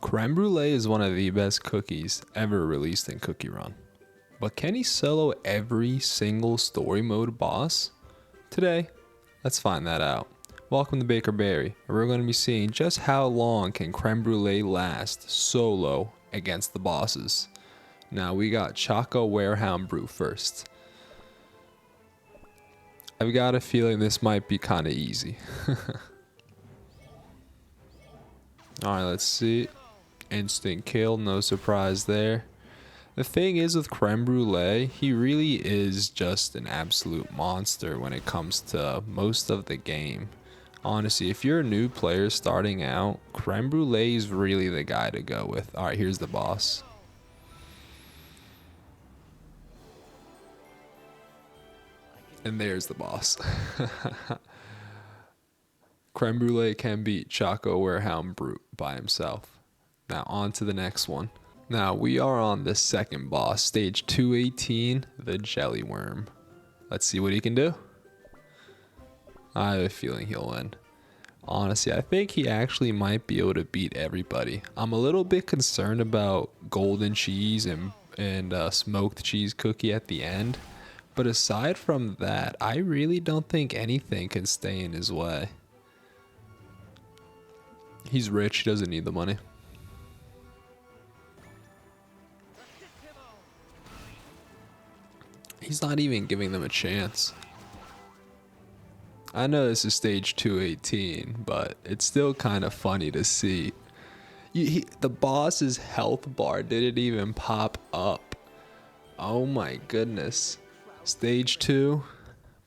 Creme Brulee is one of the best cookies ever released in Cookie Run. But can he solo every single story mode boss? Today, let's find that out. Welcome to Baker Berry, where we're going to be seeing just how long can Creme Brulee last solo against the bosses. Now we got Cacao Warehound Brew first. I've got a feeling this might be kind of easy. Alright, let's see. Instant kill, no surprise there. The thing is with Creme Brulee, he really is just an absolute monster when it comes to most of the game. Honestly, if you're a new player starting out, Creme Brulee is really the guy to go with. Alright, here's the boss. And there's the boss. Creme Brulee can beat Cacao Warehound Brute by himself. Now on to the next one. Now we are on the second boss, stage 218, the Jelly Worm. Let's see what he can do. I have a feeling he'll win. Honestly, I think he actually might be able to beat everybody. I'm a little bit concerned about golden cheese and smoked cheese cookie at the end. But aside from that, I really don't think anything can stay in his way. He's rich, he doesn't need the money. He's not even giving them a chance. I know this is stage 218, but it's still kind of funny to see. The boss's health bar didn't even pop up. Oh my goodness. Stage 2,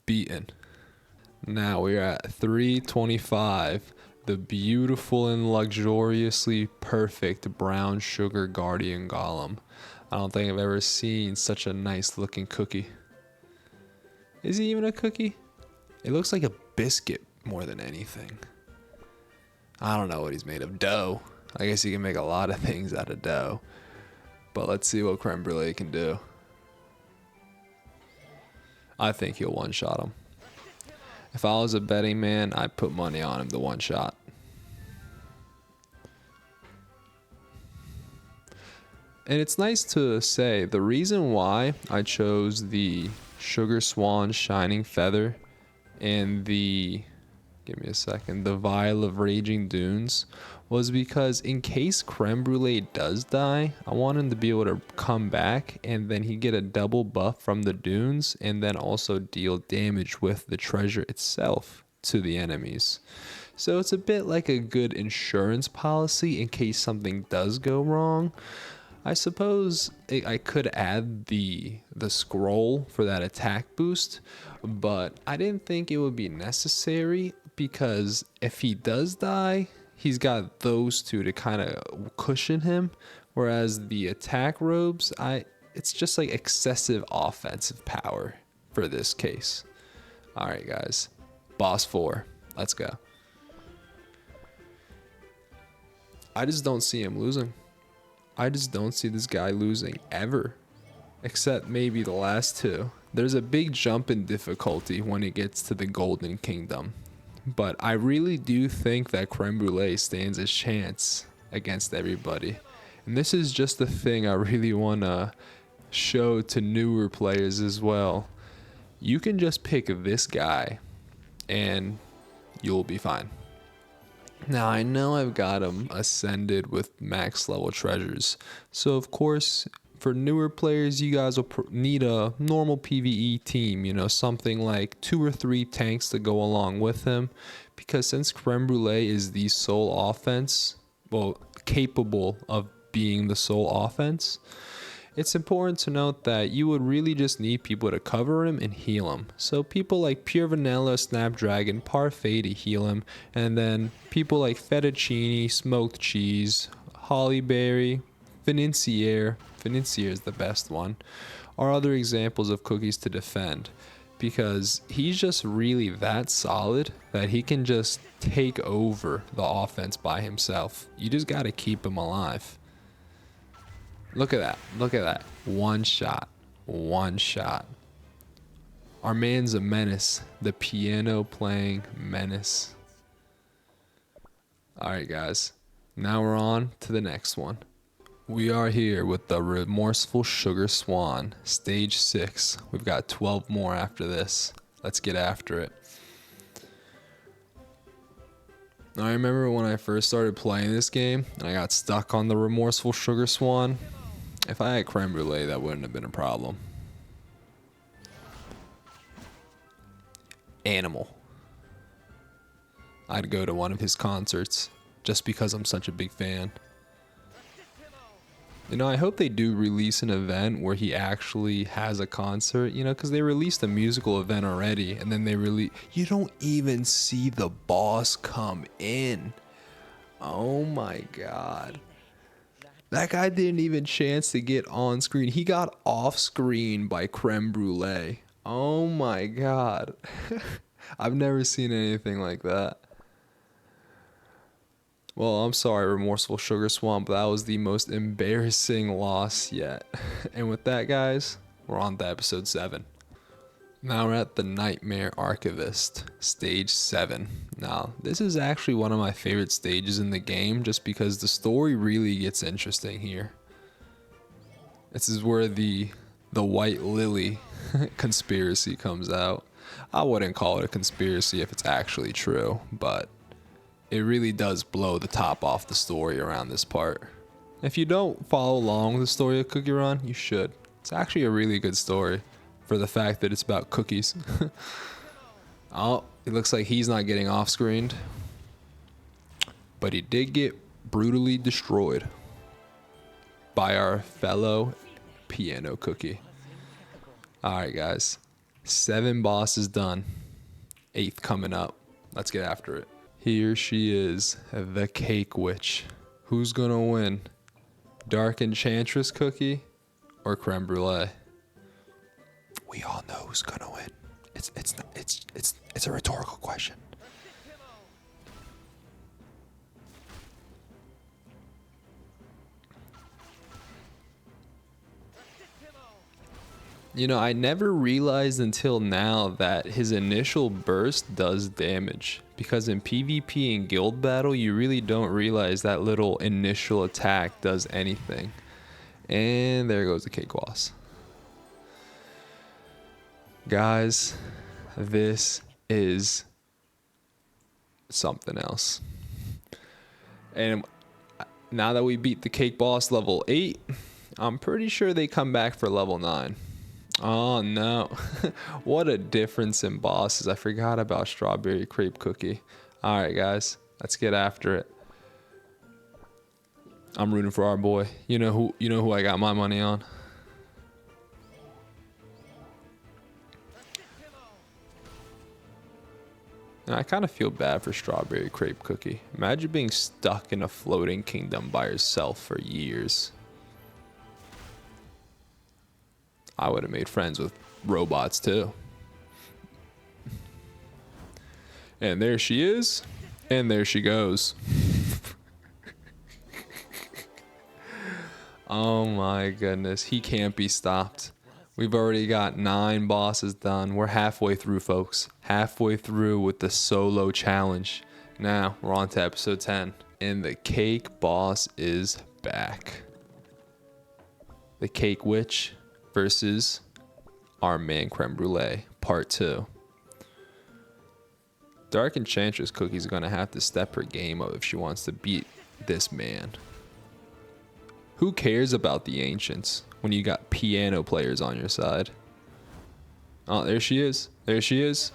beaten. Now we're at 325. The beautiful and luxuriously perfect brown sugar guardian golem. I don't think I've ever seen such a nice looking cookie. Is he even a cookie? It looks like a biscuit more than anything. I don't know what he's made of. Dough. I guess you can make a lot of things out of dough. But let's see what Creme Brulee can do. I think he'll one-shot him. If I was a betting man, I'd put money on him to one-shot. And it's nice to say the reason why I chose the Sugar Swan Shining Feather and the, give me a second, the Vial of Raging Dunes was because in case Creme Brulee does die, I want him to be able to come back and then he get a double buff from the dunes and then also deal damage with the treasure itself to the enemies. So it's a bit like a good insurance policy in case something does go wrong. I suppose I could add the scroll for that attack boost, but I didn't think it would be necessary because if he does die, he's got those two to kind of cushion him, whereas the attack robes, it's just like excessive offensive power for this case. All right, guys, boss 4, let's go. I just don't see him losing. I just don't see this guy losing ever, except maybe the last two. There's a big jump in difficulty when it gets to the Golden Kingdom, but I really do think that Creme Brulee stands a chance against everybody. And this is just the thing I really want to show to newer players as well. You can just pick this guy and you'll be fine. Now I know I've got him ascended with max level treasures, so of course for newer players you guys will need a normal PvE team, you know, something like 2 or 3 tanks to go along with him, because since Creme Brulee is the sole offense, well, capable of being the sole offense, it's important to note that you would really just need people to cover him and heal him. So people like Pure Vanilla, Snapdragon, Parfait to heal him, and then people like Fettuccine, Smoked Cheese, Hollyberry, Financier is the best one, are other examples of cookies to defend, because he's just really that solid that he can just take over the offense by himself. You just gotta keep him alive. Look at that. Look at that. One shot. One shot. Our man's a menace. The piano playing menace. Alright, guys. Now we're on to the next one. We are here with the Remorseful Sugar Swan, stage 6. We've got 12 more after this. Let's get after it. I remember when I first started playing this game and I got stuck on the Remorseful Sugar Swan. If I had Creme Brulee, that wouldn't have been a problem. Animal. I'd go to one of his concerts just because I'm such a big fan. You know, I hope they do release an event where he actually has a concert, you know, because they released a musical event already, and then they release... You don't even see the boss come in. Oh my god. That guy didn't even chance to get on screen. He got off screen by Creme Brulee. Oh my god. I've never seen anything like that. Well, I'm sorry, Remorseful Sugar Swan, but that was the most embarrassing loss yet. And with that, guys, we're on to episode 7. Now we're at the Nightmare Archivist, stage 7. Now, this is actually one of my favorite stages in the game, just because the story really gets interesting here. This is where the White Lily conspiracy comes out. I wouldn't call it a conspiracy if it's actually true, but it really does blow the top off the story around this part. If you don't follow along with the story of Cookie Run, you should. It's actually a really good story for the fact that it's about cookies. Oh, it looks like he's not getting off-screened. But he did get brutally destroyed by our fellow piano cookie. Alright guys, 7 bosses done. 8th coming up. Let's get after it. Here she is, the Cake Witch. Who's gonna win? Dark Enchantress Cookie or Creme Brulee? We all know who's gonna win. It's a rhetorical question. You know, I never realized until now that his initial burst does damage. Because in PvP and guild battle, you really don't realize that little initial attack does anything. And there goes the cake boss. Guys, this is something else. And now that we beat the cake boss level 8, I'm pretty sure they come back for level 9. Oh no. What a difference in bosses. I forgot about Strawberry Crepe Cookie. Alright guys, let's get after it. I'm rooting for our boy. You know who I got my money on. And I kind of feel bad for Strawberry Crepe Cookie. Imagine being stuck in a floating kingdom by yourself for years. I would have made friends with robots too. And there she is. And there she goes. Oh my goodness. He can't be stopped. We've already got 9 bosses done. We're halfway through, folks. Halfway through with the solo challenge. Now we're on to episode 10. And the cake boss is back. The Cake Witch versus our man Creme Brulee, part 2. Dark Enchantress Cookie's gonna have to step her game up if she wants to beat this man. Who cares about the ancients when you got piano players on your side? Oh, there she is. There she is.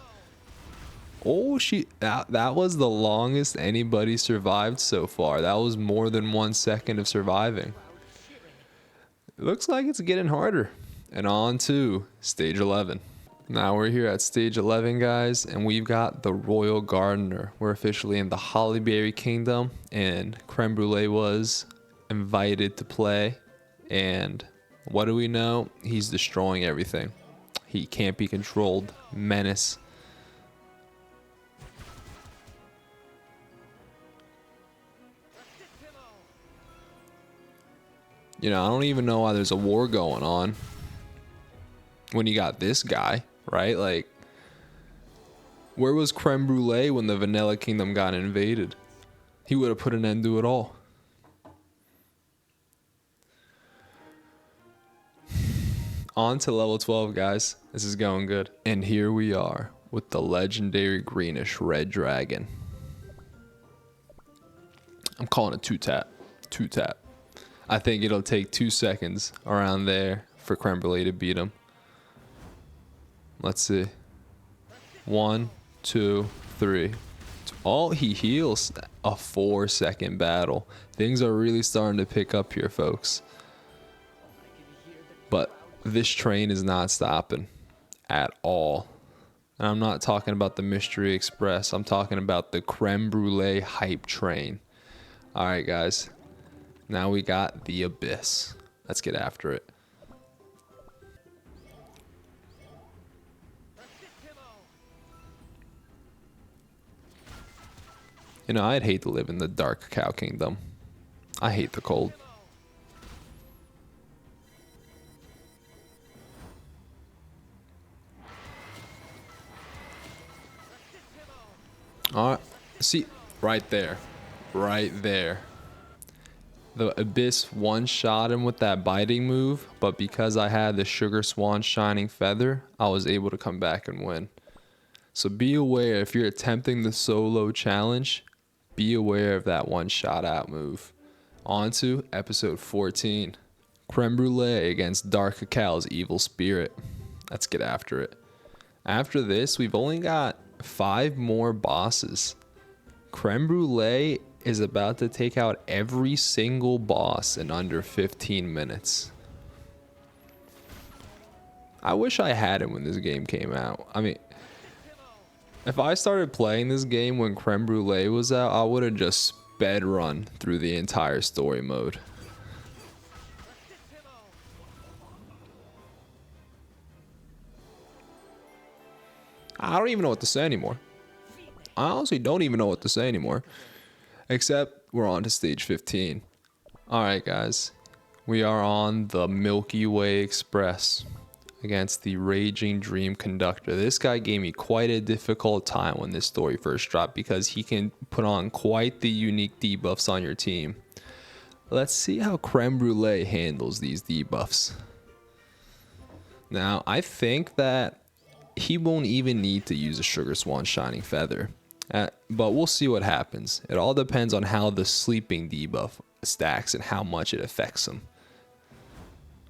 Oh, that was the longest anybody survived so far. That was more than 1 second of surviving. It looks like it's getting harder. And on to stage 11. Now we're here at stage 11, guys, and we've got the Royal Gardener. We're officially in the Hollyberry Kingdom, and Creme Brulee was invited to play. And what do we know? He's destroying everything. He can't be controlled. Menace. You know, I don't even know why there's a war going on when you got this guy, right? Like, where was Creme Brulee when the Vanilla Kingdom got invaded? He would have put an end to it all. On to level 12, guys. This is going good. And here we are with the legendary greenish red dragon. I'm calling it 2-tap. 2-tap. I think it'll take 2 seconds around there for Creme Brulee to beat him. Let's see. 1, 2, 3. Oh, he heals. A 4-second battle. Things are really starting to pick up here, folks. But this train is not stopping at all. And I'm not talking about the Mystery Express. I'm talking about the Creme Brulee hype train. All right, guys. Now we got the Abyss. Let's get after it. You know, I'd hate to live in the dark Cacao Kingdom. I hate the cold. All right, see, right there. Right there. The Abyss one-shot him with that biting move, but because I had the Sugar Swan Shining Feather, I was able to come back and win. So be aware if you're attempting the solo challenge, be aware of that one-shot out move. On to episode 14. Creme Brulee against Dark Cacao's Evil Spirit. Let's get after it. After this, we've only got 5 more bosses. Creme Brulee is about to take out every single boss in under 15 minutes. I wish I had it when this game came out. I mean, if I started playing this game when Creme Brulee was out, I would have just sped run through the entire story mode. I don't even know what to say anymore. I honestly don't even know what to say anymore. Except we're on to stage 15. Alright, guys. We are on the Milky Way Express against the Raging Dream Conductor. This guy gave me quite a difficult time when this story first dropped because he can put on quite the unique debuffs on your team. Let's see how Creme Brulee handles these debuffs. Now, I think that he won't even need to use a Sugar Swan Shining Feather. But we'll see what happens. It all depends on how the sleeping debuff stacks and how much it affects him.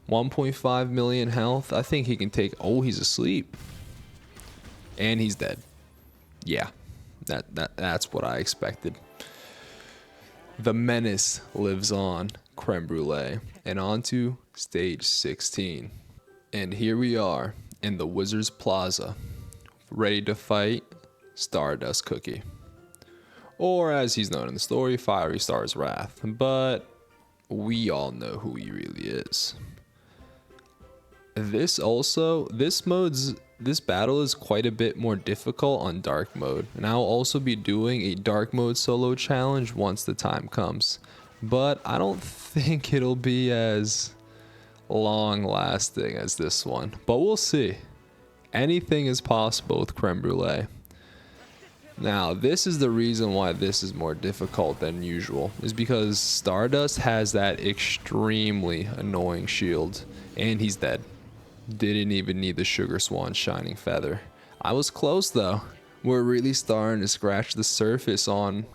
1.5 million health. I think he can take... Oh, he's asleep. And he's dead. Yeah, that's what I expected. The menace lives on, Creme Brulee. And on to stage 16. And here we are in the Wizard's Plaza, ready to fight Stardust Cookie, or as he's known in the story, Fiery Star's Wrath, but we all know who he really is. This battle is quite a bit more difficult on dark mode, and I'll also be doing a dark mode solo challenge once the time comes, but I don't think it'll be as long lasting as this one, but we'll see. Anything is possible with Creme Brulee. Now, this is the reason why this is more difficult than usual, is because Stardust has that extremely annoying shield, and he's dead. Didn't even need the Sugar Swan Shining Feather. I was close though. We're really starting to scratch the surface on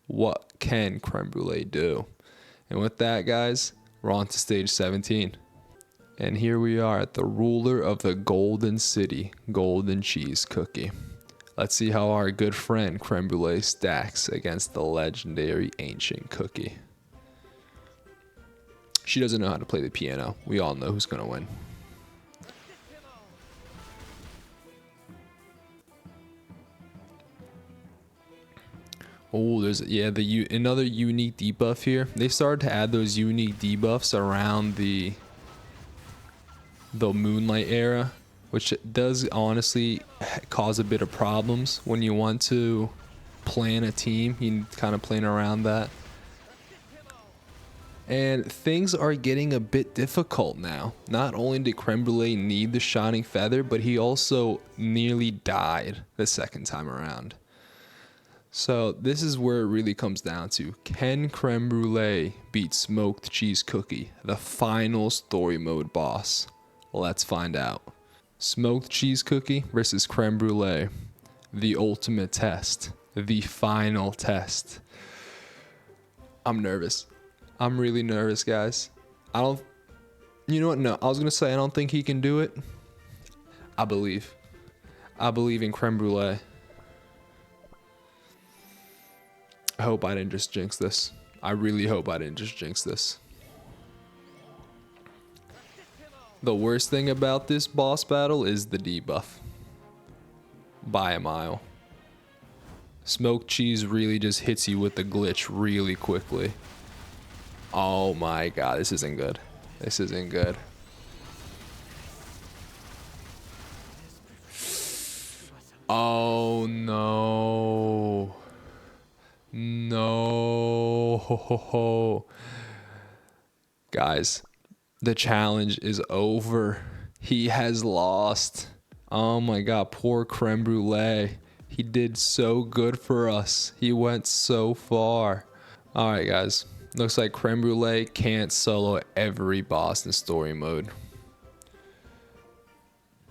what can Creme Brulee do. And with that, guys, we're on to stage 17. And here we are at the ruler of the Golden City, Golden Cheese Cookie. Let's see how our good friend Creme Brulee stacks against the legendary Ancient Cookie. She doesn't know how to play the piano. We all know who's going to win. Oh, there's another unique debuff here. They started to add those unique debuffs around the Moonlight era, which does honestly cause a bit of problems when you want to plan a team. You kind of plan around that. And things are getting a bit difficult now. Not only did Creme Brulee need the Shining Feather, but he also nearly died the second time around. So this is where it really comes down to. Can Creme Brulee beat Smoked Cheese Cookie, the final story mode boss? Let's find out. Smoked cheese cookie versus creme brulee. The ultimate test. The final test. I'm nervous. I'm really nervous, guys. You know what? No, I was going to say I don't think he can do it. I believe in creme brulee. I hope I didn't just jinx this. I really hope I didn't just jinx this. The worst thing about this boss battle is the debuff. By a mile. Smoked cheese really just hits you with the glitch really quickly. Oh my god, this isn't good. This isn't good. Oh no. No. Guys, the challenge is over. He has lost. Oh my god, poor creme brulee. He did so good for us. He went so far. Alright guys, looks like creme brulee can't solo every boss in story mode.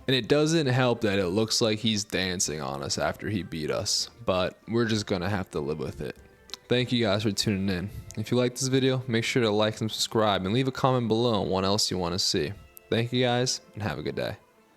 And it doesn't help that it looks like he's dancing on us after he beat us, but we're just gonna have to live with it. Thank you guys for tuning in. If you like this video, make sure to like and subscribe and leave a comment below on what else you want to see. Thank you guys and have a good day.